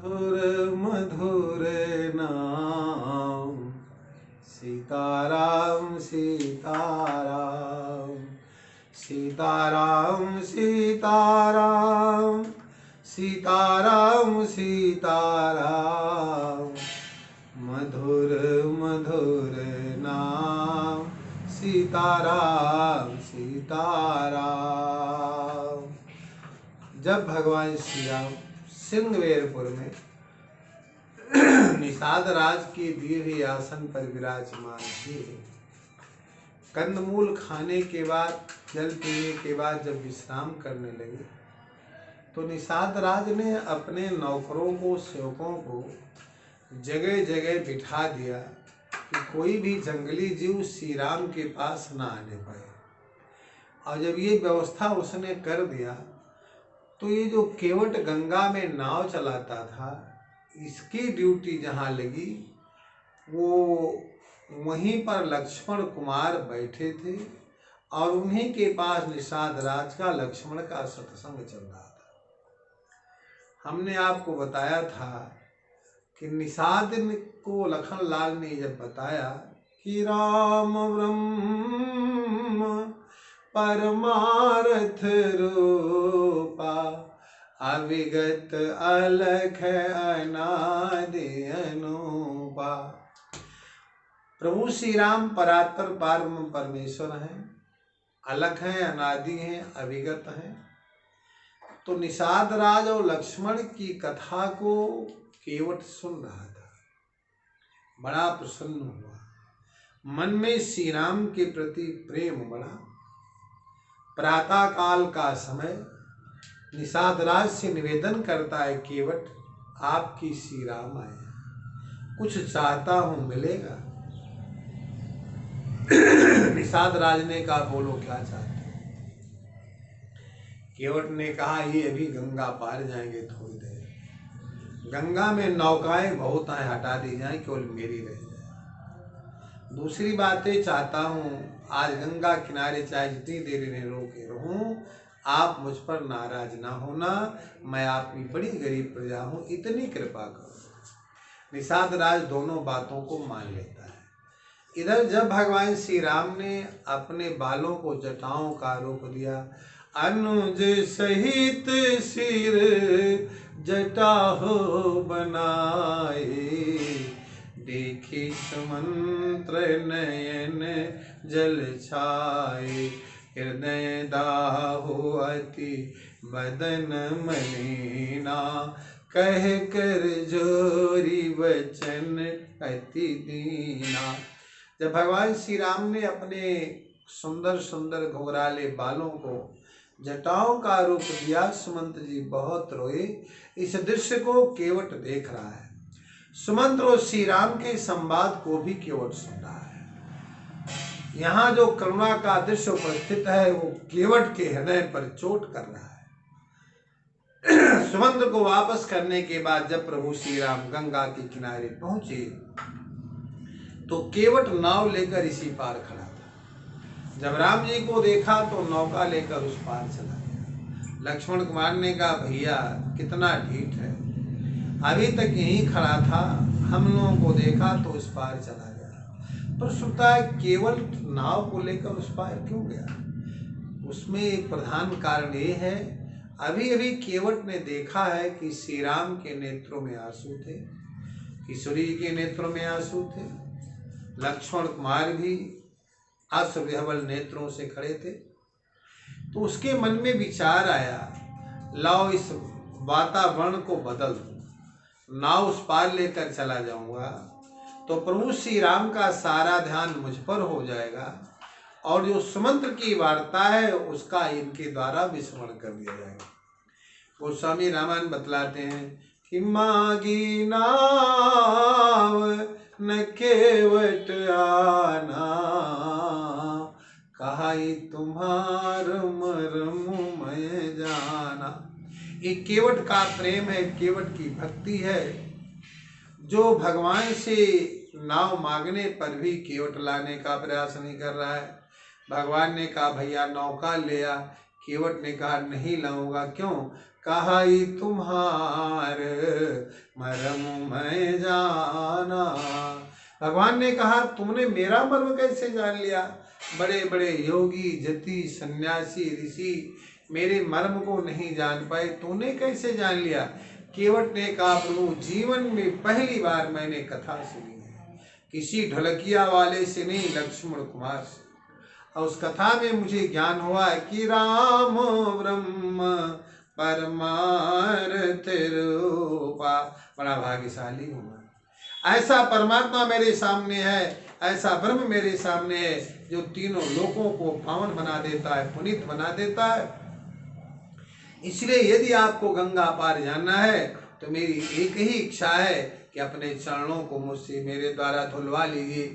मधुर मधुर नाम सीताराम सीताराम सीताराम सीताराम सीताराम सीताराम मधुर मधुर नाम सीताराम सीताराम। जब भगवान श्री राम सिंहवेरपुर में निषाद राज के दिए हुए आसन पर विराजमान थे, कंदमूल खाने के बाद, जल पीने के बाद जब विश्राम करने लगे तो निषाद राज ने अपने नौकरों को, सेवकों को जगह जगह बिठा दिया कि कोई भी जंगली जीव श्री राम के पास ना आने पाए। और जब ये व्यवस्था उसने कर दिया तो ये जो केवट गंगा में नाव चलाता था, इसकी ड्यूटी जहाँ लगी वो वहीं पर लक्ष्मण कुमार बैठे थे और उन्हीं के पास निषाद राज का, लक्ष्मण का सत्संग चल रहा था। हमने आपको बताया था कि निषाद को लखन लाल ने जब बताया कि राम ब्रह्म परमार्थ रूपा अविगत अलख अनादि अनूपा, प्रभु श्री राम परात्पर पारम परमेश्वर हैं, अलख हैं, अनादि हैं, अविगत हैं। तो निषाद राज और लक्ष्मण की कथा को केवट सुन रहा था, बड़ा प्रसन्न हुआ, मन में श्री राम के प्रति प्रेम बढ़ा। प्रातः काल का समय निषाद राज से निवेदन करता है, केवट आपकी श्री राम आए, कुछ चाहता हूं मिलेगा। निषाद राज ने कहा बोलो क्या चाहते हो। केवट ने कहा ये अभी गंगा पार जाएंगे थोड़ी देर, गंगा में नौकाएं बहुत हैं, हटा दी जाए, केवल मेरी रह जाए। दूसरी बातें चाहता हूँ, आज गंगा किनारे चाहे जितनी देर इन्हें रोके रहूं, आप मुझ पर नाराज ना होना, मैं आपकी बड़ी गरीब प्रजा हूँ, इतनी कृपा करो। निषाद राज दोनों बातों को मान लेता है। इधर जब भगवान श्री राम ने अपने बालों को जटाओं का रूप दिया, अनुज सहित सिर जटा हो बनाए, देखी सुमंत्र नयन जल छाए, हृदय दाहु अति बदन मलिना, कह कर जोरी वचन अति दीना। जब भगवान श्री राम ने अपने सुंदर सुंदर घुंघराले बालों को जटाओं का रूप दिया, सुमंत जी बहुत रोए। इस दृश्य को केवट देख रहा है, सुमंत और श्री राम के संवाद को भी केवट सुन रहा है। यहाँ जो करुणा का दृश्य उपस्थित है वो केवट के हृदय पर चोट कर रहा है। सुमंत को वापस करने के बाद जब प्रभु श्री राम गंगा के किनारे पहुंचे तो केवट नाव लेकर इसी पार खड़ा था। जब राम जी को देखा तो नौका लेकर उस पार चला गया। लक्ष्मण कुमार ने कहा भैया कितना ढीठ है, अभी तक यहीं खड़ा था, हम लोगों को देखा तो उस पार चला गया। पर सुनता है केवल नाव को लेकर उस पार क्यों गया? उसमें एक प्रधान कारण ये है, अभी अभी केवट ने देखा है कि श्री राम के नेत्रों में आंसू थे, किशोरी के नेत्रों में आंसू थे, लक्ष्मण कुमार भी अश्रुविह्वल नेत्रों से खड़े थे। तो उसके मन में विचार आया, लाओ इस वातावरण को बदल दूं, नाव उस पार लेकर चला जाऊंगा तो प्रभु श्री राम का सारा ध्यान मुझ पर हो जाएगा और जो सुमंत्र की वार्ता है उसका इनके द्वारा विस्मरण कर दिया जाएगा। गोस्वामी रामायण बतलाते हैं कि मागी नाव न केवट आना, कहा तुम्हार मर्म मैं जाना। ये केवट का प्रेम है, केवट की भक्ति है, जो भगवान से नाव मांगने पर भी केवट लाने का प्रयास नहीं कर रहा है। भगवान ने कहा भैया नौका ले आ, केवट ने कहा नहीं लाऊंगा। क्यों? कहा ही तुम्हार मरम मैं जाना। भगवान ने कहा तुमने मेरा मर्म कैसे जान लिया? बड़े बड़े योगी जति सन्यासी ऋषि मेरे मर्म को नहीं जान पाए, तूने कैसे जान लिया? केवट ने कहा प्रभु जीवन में पहली बार मैंने कथा सुनी है, किसी ढोलकिया वाले से नहीं, लक्ष्मण कुमार से। और उस कथा में मुझे ज्ञान हुआ कि राम ब्रह्म परमार्थ रूपा। बड़ा भाग्यशाली हूँ मैं। ऐसा परमात्मा मेरे सामने है, ऐसा ब्रह्म मेरे सामने है जो तीनों लोकों को पावन बना देता है, पुनीत बना देता है। इसलिए यदि आपको गंगा पार जाना है तो मेरी एक ही इच्छा है कि अपने चरणों को मुझसे मेरे द्वारा धुलवा लीजिए।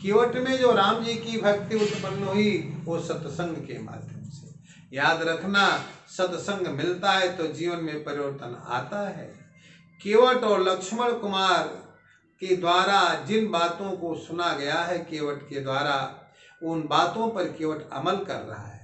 केवट में जो राम जी की भक्ति उत्पन्न हुई वो सत्संग के माध्यम से। याद रखना, सत्संग मिलता है तो जीवन में परिवर्तन आता है। केवट और लक्ष्मण कुमार के द्वारा जिन बातों को सुना गया है केवट के द्वारा, उन बातों पर केवट अमल कर रहा है।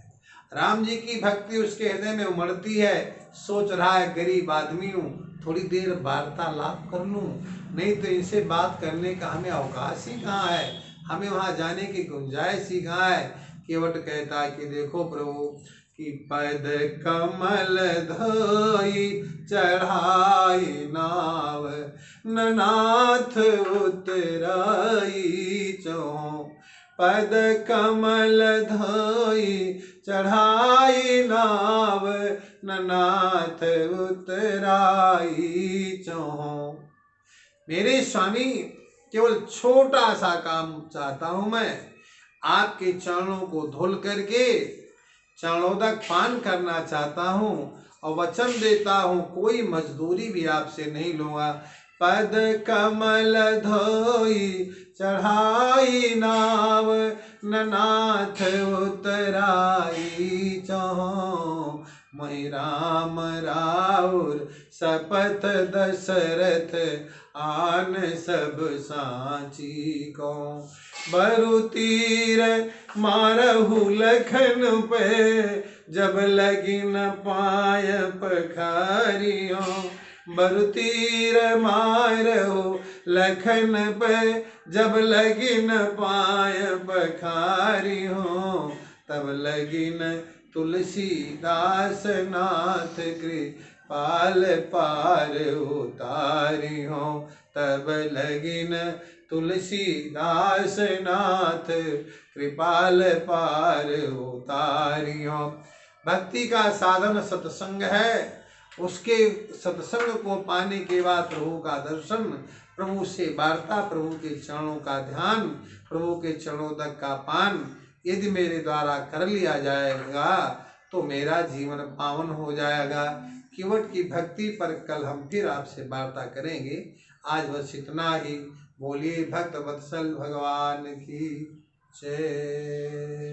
राम जी की भक्ति उसके हृदय में उमड़ती है। सोच रहा है गरीब आदमी हूँ, थोड़ी देर वार्तालाप कर लूँ, नहीं तो इनसे बात करने का हमें अवकाश ही कहाँ है, हमें वहाँ जाने की गुंजाइश ही कहाँ है। केवट कहता है कि देखो प्रभु कि पद कमल धोई चढ़ाई नाव, ननाथ उतराई चों। पद कमल धोई चढ़ाई नाव, ननाथ उतराई चों। मेरे स्वामी केवल छोटा सा काम चाहता हूं मैं, आपके चरणों को धुल करके चरणोदक पान करना चाहता हूं और वचन देता हूं कोई मजदूरी भी आपसे नहीं लूंगा। पद कमल धोई चढ़ाई नाव, ननाथ उतराई चों। मैं राम राउर सपथ दशरथ आन सब साची को। बरु तीर मारहु लखन पे, जब लगी न पाय पखारियों। बरु तीर मारहु लखन पे, जब लगी न पाय पखारियों। तब लगी न तुलसीदास नाथ कृपाल पार उतारियों। तब लगी न तुलसीदास नाथ कृपाल पार उतारियों। भक्ति का साधन सत्संग है। उसके सत्संग को पाने के बाद प्रभु का दर्शन, प्रभु से वार्ता, प्रभु के चरणों का ध्यान, प्रभु के चरणों तक का पान यदि मेरे द्वारा कर लिया जाएगा तो मेरा जीवन पावन हो जाएगा। केवट की भक्ति पर कल हम फिर आपसे वार्ता करेंगे। आज बस इतना ही। बोलिए भक्त वत्सल भगवान की जय।